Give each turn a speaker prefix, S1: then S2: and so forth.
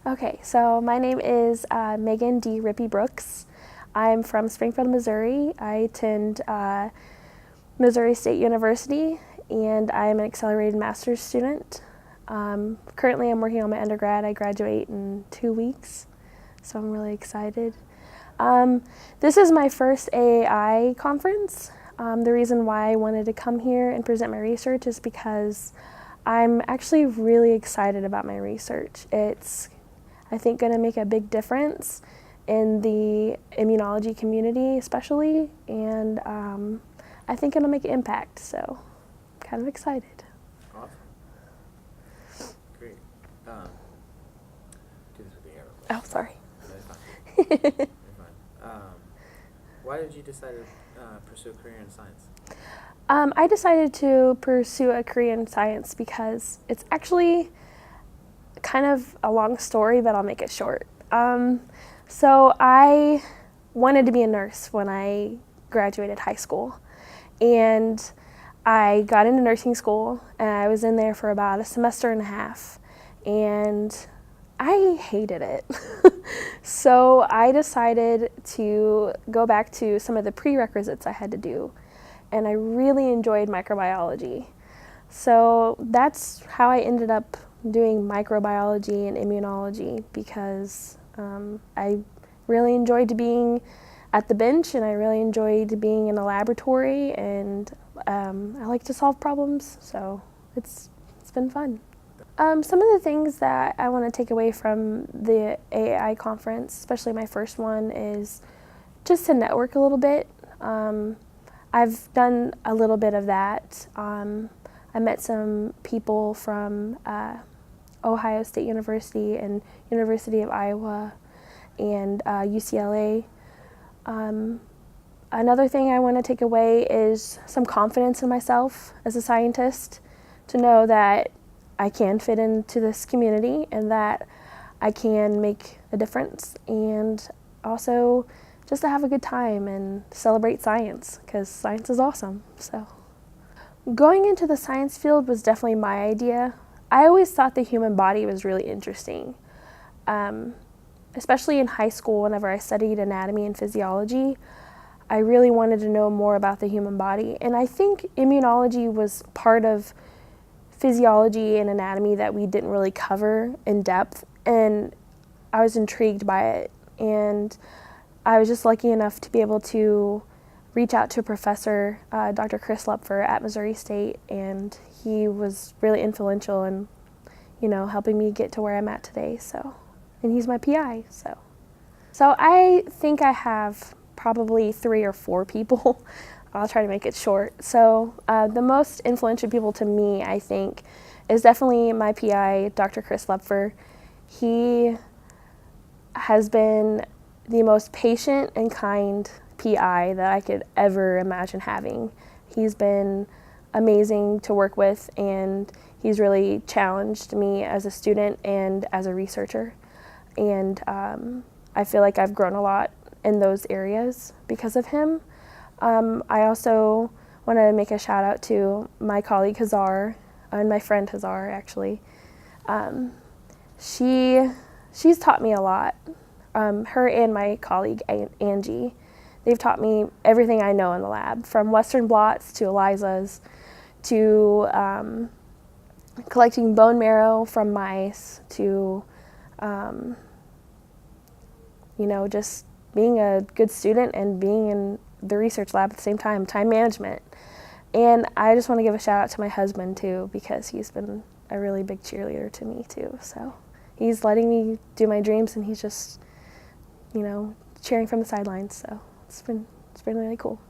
S1: Okay, so my name is Meagan Rippee-Brooks. I'm from Springfield, Missouri. I attend Missouri State University, and I am an accelerated master's student. Currently, I'm working on my undergrad. I graduate in 2 weeks, so I'm really excited. This is my first AAI conference. The reason why I wanted to come here and present my research is because I'm actually really excited about my research. It's, I think, going to make a big difference in the immunology community especially, and I think it'll make an impact, so I'm kind of excited.
S2: Awesome. Great. Do this with the arrow.
S1: Oh, sorry.
S2: No, you're fine. Why did you decide to pursue a career in science?
S1: I decided to pursue a career in science because it's actually kind of a long story, but I'll make it short. So I wanted to be a nurse when I graduated high school, and I got into nursing school, and I was in there for about a semester and a half, and I hated it. So I decided to go back to some of the prerequisites I had to do, and I really enjoyed microbiology. So that's how I ended up doing microbiology and immunology, because I really enjoyed being at the bench, and I really enjoyed being in the laboratory, and I like to solve problems, so it's been fun. Some of the things that I want to take away from the AAI conference, especially my first one, is just to network a little bit. I've done a little bit of that. I met some people from Ohio State University and University of Iowa and UCLA. Another thing I want to take away is some confidence in myself as a scientist, to know that I can fit into this community and that I can make a difference, and also just to have a good time and celebrate science, because science is awesome. So going into the science field was definitely my idea. I always thought the human body was really interesting, especially in high school. Whenever I studied anatomy and physiology, I really wanted to know more about the human body, and I think immunology was part of physiology and anatomy that we didn't really cover in depth, and I was intrigued by it, and I was just lucky enough to be able to reach out to a professor, Dr. Chris Lupfer at Missouri State, and he was really influential in, helping me get to where I'm at today. So, and he's my PI. So I think I have probably 3 or 4 people. I'll try to make it short. So the most influential people to me, I think, is definitely my PI, Dr. Chris Lupfer. He has been the most patient and kind PI that I could ever imagine having. He's been amazing to work with, and he's really challenged me as a student and as a researcher. And I feel like I've grown a lot in those areas because of him. I also want to make a shout out to my colleague Hazar, and my friend Hazar, actually. She's taught me a lot. Her and my colleague Angie, they've taught me everything I know in the lab, from Western blots to ELISAs to collecting bone marrow from mice to just being a good student and being in the research lab at the same time, time management. And I just want to give a shout out to my husband too, because he's been a really big cheerleader to me too. So he's letting me do my dreams, and he's just, cheering from the sidelines. So it's been really cool.